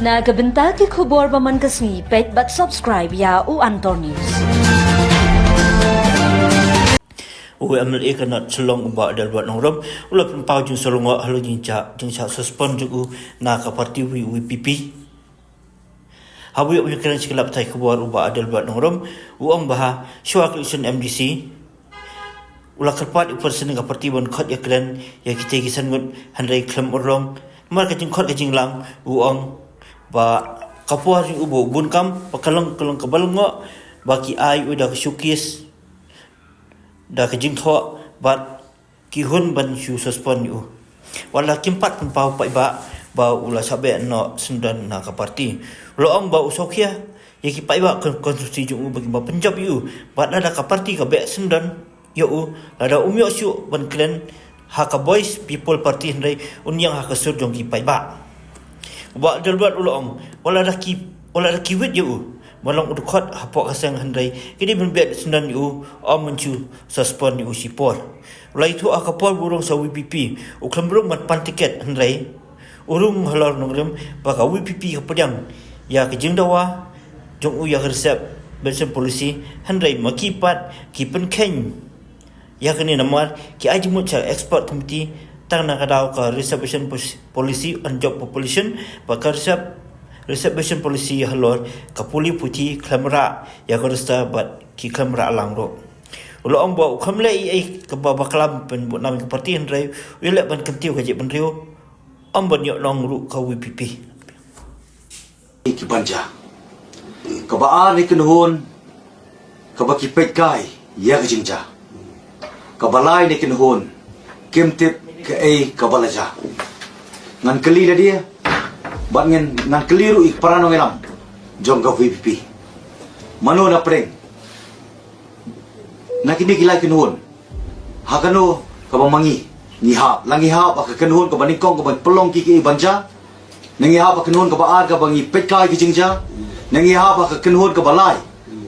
Nagabenta ki khubor baman kasni pet but subscribe ya u Antor News. UML ikanat selong ubah dal buat nongrom ulah pempau jung selonga halu jinca suspend jugu na ka parti WPP habu yak kran sekelap tai khubor ubah dal buat nongrom uang bah syuak isun MDC ulah kerpat person ka parti bon khot yak kran ya kita kisan ngut handai klam urong mar ka jing khot ka jing lang uang ba kapuar ubo bunkam pakalong kalong kabalngo baki ai udah syukis dah kejing thok bat kihun ban shu suspend yu wala kimpat pempau pai ba ula sabe no sendan na ka parti loong ba usokia ye ki pai ba konstitusi ju bagi ba penjab yu bat ada ka parti ka be sendan yu ada umyo shu ban klen ha ka boys people party hendai unyang ha ka sur jong ki pai ba dalbat ulong wala da ki wit yu malong udukot hapok kasang handai kini benbet sendan yu mencu suspend yu sipor ulai tu akapor burung sa WPP uklam burung mat pan tiket handai urung halor nongrem baka WPP kapedang ya kejeng dawa jong u ya resep bensen polisi handai makipat ki pen ya kini namar ki ajmut cha expert committee tang na kadau ka reservation policy on job population baka reservation policy halor kapuli puti klamra ya korsta bat ki klamra langro ulo ong ba khamle ai ka ba baklam pen bu nam ka parti hendrai wile ban kentiu ka je ban riu om ban yo long ru ka WPP ki banja ka ba ani kenhun ka ba ki pet kai ya ka jingja ka balai ni kenhun kimtip ke ai ka balaja ngan keli dia bat ngan keliru ik parano ngelam jong ka WPP mano na preng nakini kilai kenhun hakano ka bamangi ni hap langi hap ka kenhun ka banikong ka pelong ki banja nangi hap ka kenhun ka baar ka bangi petkai ki jingja nangi hap ka kenhun ka balai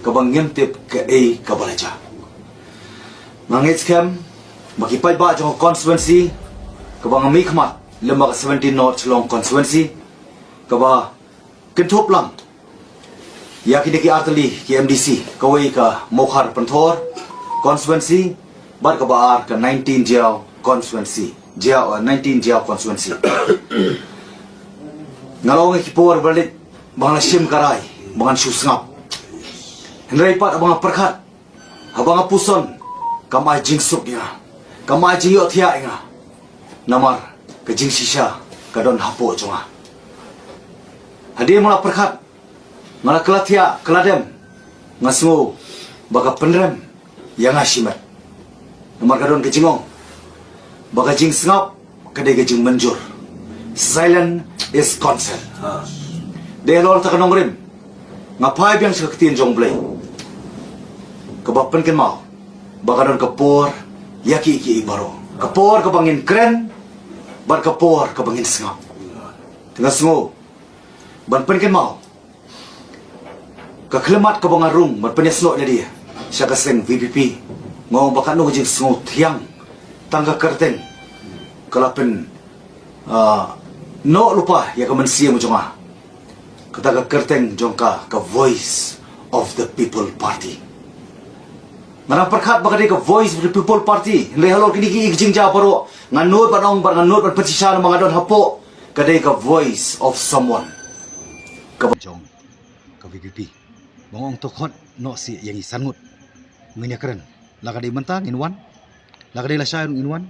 ka bangem tip ka ai ka balaja mangit scam makipai ba jong constituency ka bangami khmat lembaga 17 north long constituency kaba kentup lang ya kini ki artali ki MDC kawai ka mokhar panthor constituency bar ka baar ka 19 jaw constituency 19 jaw constituency ngalong ki por balit bangla sim karai bangan susngap hendrai pat abang perkhat abang puson kamai jingsuk ya kamai jingyo thia inga namar ka jing sisa kadon hapo jonga hadir mula perkhat ngala kelatia keladem ngasmu baka penrem yang asimat nomor kadon kejingong baka jing sengap kadai kejing menjur silent is consent de lor ta kanong rim ngapai biang seketin jong blay kebapen ken mau baka don kapor yaki iki baro kapor kabangin kren bar kapor kabangin sengap tengah semua ban pen ken mau ka khlemat ka bangarung ban pen snok dia syaka seng WPP ngong bakan no jing sngot thiang tangga kerten kalapen no lupa ya ka mensia mo jonga kata ka kerten jongka ka voice of the people party mana perkhat bakade ka voice of the people party le halo kini ki jing ja paro nganut banong nganut ban petisan mangadon hapo kadai ka voice of someone jong ka WPP bangong tokhot no si yang isangut ngenya keren lagade mentang inwan lagade la syaun inwan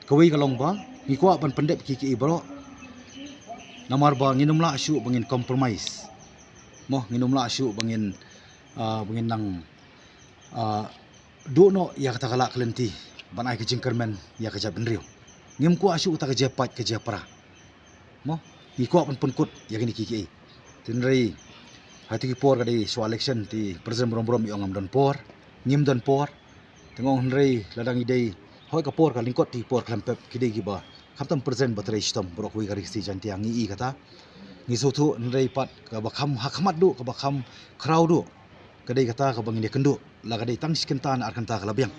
kawi kalong ba ngikwa pan pendep ki bro namar ba nginum la syu bangin compromise moh nginum la syu bangin nang do no ya kata kala kelenti banai ke jingkermen ya ke jabenriu ngim ku asyu ta ke jepat ke jepra moh ngikwa pan punkut ya kini ki tinrei hati ki por kadi so election ti presiden brom yong am don por ngim don por tengong hnrei ladang idei hoi ka por ka lingkot ti por klampep kidei ki ba khamtam presiden batrai stom brok wi gari si janti ang i kata ngi sotu hnrei pat ka bakham hakmat du ka bakham crowd du kadai kata ka bangin kendu la kadai tang sikentan arkanta ka labyang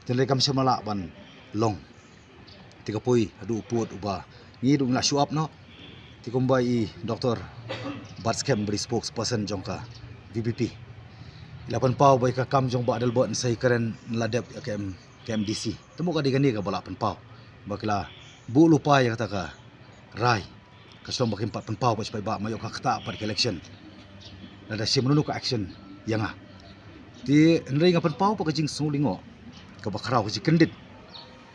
tinrei kam semala ban long tiga poi adu put uba ni du la suap no tikumbai Dr. Batskem beri spokesperson jongka VBP. Ilapan pau bai ka kam jong ba dal bot sai karen ladep KMDC. Temu ka digani ka bala pen pau. Bakila bu lupa ya kata ka rai. Kaslom bakin pat pen pau bai ba mayo ka kata pat election. Ada sim nunu ka action yang ah. Ti nrei ngapan pau pa kajing sulingo. Ka bakrau ka kendit.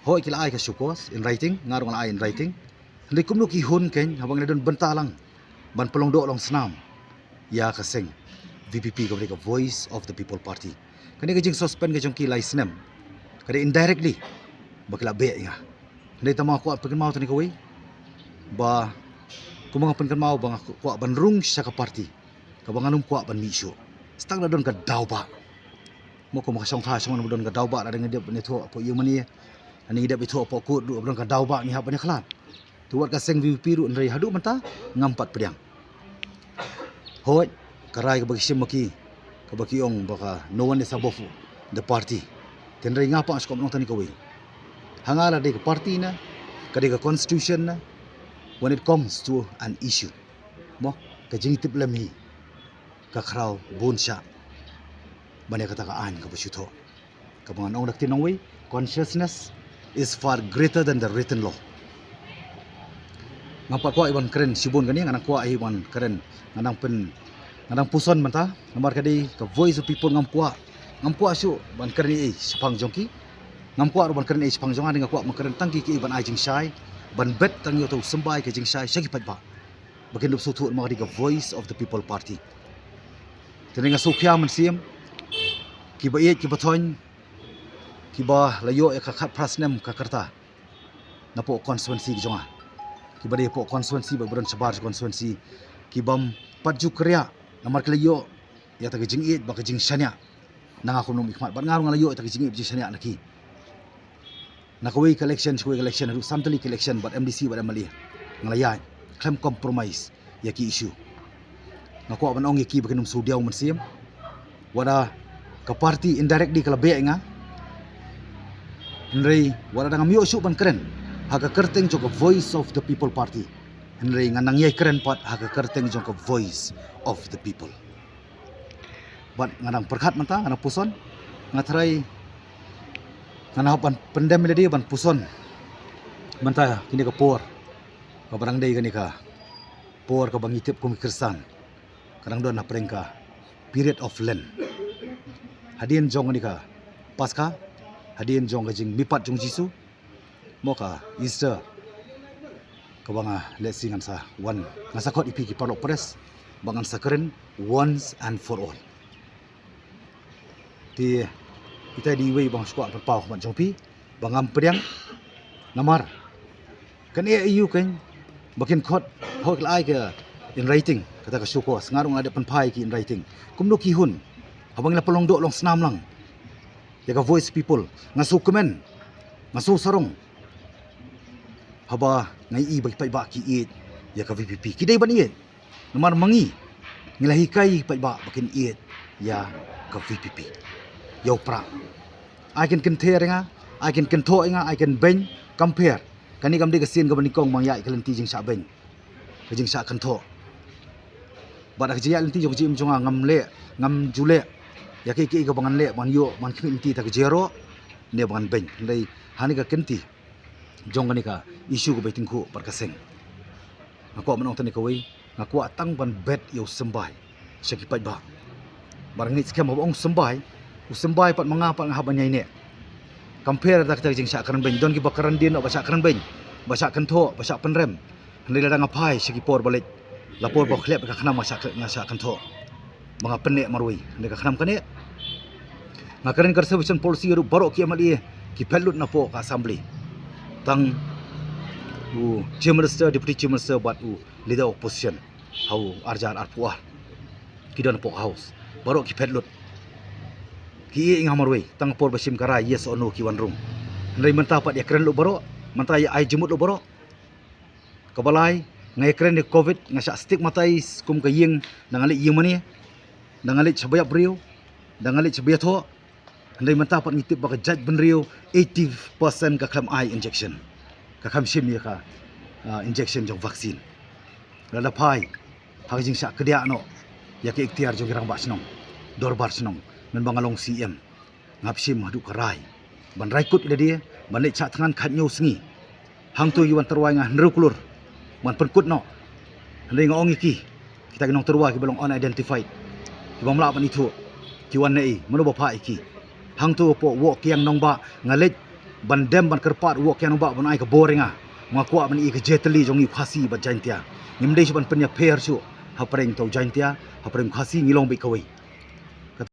Hoi kila ai ka syukos in writing ngarong ai in writing. Nrei kumno ki hun ken habang nadon bentalang. Ban pelong do long senam. Ya ka sing. VPP ka Voice of the People Party. Kani kajing suspend ka jong kilay sinem. Kani indirectly bakila be nga. Hindi tama ko pagkan mau tani kaway. Ba kumanga pagkan mau bang ko ban rung sa ka party. Kabanganum ko ban misyo. Stang na don ka dawba. Mo ko makasong ta sa don ka dawba na ngidep ni to po yung mani. Ani ngidep ito po ko do don ka dawba ni haban ni klan. Tuwat ka sing VPP ru ndray hadu man ta ngampat pedang. Hoy karay kabagi simaki kabagi ong baka no one is above the party. Tenray nga pa ang skom nung tani kaway. Hangala day ka party na, kadi ka constitution na, when it comes to an issue. Mo, kajingitip lamhi, kakraw, bunsya, banay katakaan kabasyuto. Kabangan ang naktinong way, consciousness is far greater than the written law. Nga pa kuwa iban karen, sibon gani, nga nang kuwa iban karen, nga nang puson man ta, namar kadi ka voice of people ngam kuwa syo ban karen sapang jongki. Ngam kuwa ban karen sapang jonga nga kuwa man tangki ki iban ajing syai, ban bet tang yo to sembay ka jing syai syagi pat ba. Bakin dup sutu mga ka Voice of the People Party. Tini nga sukya man siyem, kiba iit kiba toyn, kiba layo ka prasnem kakarta. Na po constituency jonga. Kiba di po constituency bagbaron sa bar constituency, kibam padju kriya namar kalayo ya taga jing it baka jing syanya nangako nung ikmat ban ngarong layo taga jing it jing syanya naki nakaway collection ru samtali collection but MDC bad mali ngalaya claim compromise yaki issue nako ban ong yaki bakinum sudiaw man siyem wala ka party indirectly kalabe nga nrei wala dang miyo syu ban kren haga kerteng jo ka Voice of the People Party. Henry nga nangyay keren pat haga kerteng jong ka Voice of the People. Bat nga nang perkat man ta nga nang puson nga try nga nahapan pendem di ban puson man ta kini ka por ka barang day gani ka por ka bangitip kumikirsan kadang don na preng ka period of Lent. Hadien jong ni ka Paskah, hadien jong ka jing mipat jong Jisu mo ka Easter kabanga let's sing sa one nasakot ipi ki parlo press bangan sa keren once and for all. Ti kita diwei bang squad perpau man jongpi bangam pedang namar kan EU kan bakin khot hok lai ke in writing kata ka syukos ngarung ada penpai ki in writing kumno ki hun habang la pelong do long senam lang ya ka Voice People ngasu komen ngasu sarong haba ngai i bagi pai ba ki it ya ka VPP kidai ban it namar mangi ngilahi kai pai ba bakin it ya ka VPP yo pra I can compare nga I can control nga I can ben compare kani kam di kasin ka banikong mangyai kalenti jing sa ben jing sa kanto ba da jiya lenti jong jim jonga ngam jule ya ki ka bangan le ban yo man kminti ta jero ne ban ben ndai hani ka kenti jong ni ka issue ko baiting ko perkaseng ako manong tani kaway ngako atang ban bet yo sembay sa kipat ba barang ni skam ong sembay pat mga pa nga haban ne compare ta kita jing sa karan ben don ki bakaran din o basa karan ben basa kanto basa penrem hindi la nga pai sa kipor balik lapor ba klep ka kanam sa kanto mga penne marui hindi ka kanam kani nga karan conservation policy ru baro ki amali ki pelut na po ka assembly tang Chief Minister, Deputy Chief Minister buat leader opposition hau arjar arpuah kidon po house baru ki pedlut ki ing hamarwe tang por basim kara yes or no ki wan room ndai mentapat ya keren lu baro mantai ai jemut lu baro kabalai ngai keren ni covid ngasa stigmatize kum ka ying nangali ying mani nangali chabaya brio nangali chabaya tho ndai mentapat ngitip baka judge benrio 80% ka klam ai injection ka kam sim ya ka injection jong vaksin lada pai hak jing sak kedia no ya ke ikhtiar jo girang ba senong dorbar senong men bangalong CM ngapsim hadu karai ban raikut ida dia ban le cha tangan khat nyu sengi hang tu yuan terwai ngah nru kulur ban perkut no le ngong iki kita genong terwa ki belong unidentified ki bang mla ban itu ki wan nei melu bapa iki hang tu po wo kiang nong ba ngalet ban dem ban kerpat wo kiang nong ba ban ai ka boringa ngakwa ban i ka jetli jong i khasi ba jantia nimdei ban penya pher chu ha preng to jantia ha preng khasi ngilong be kawai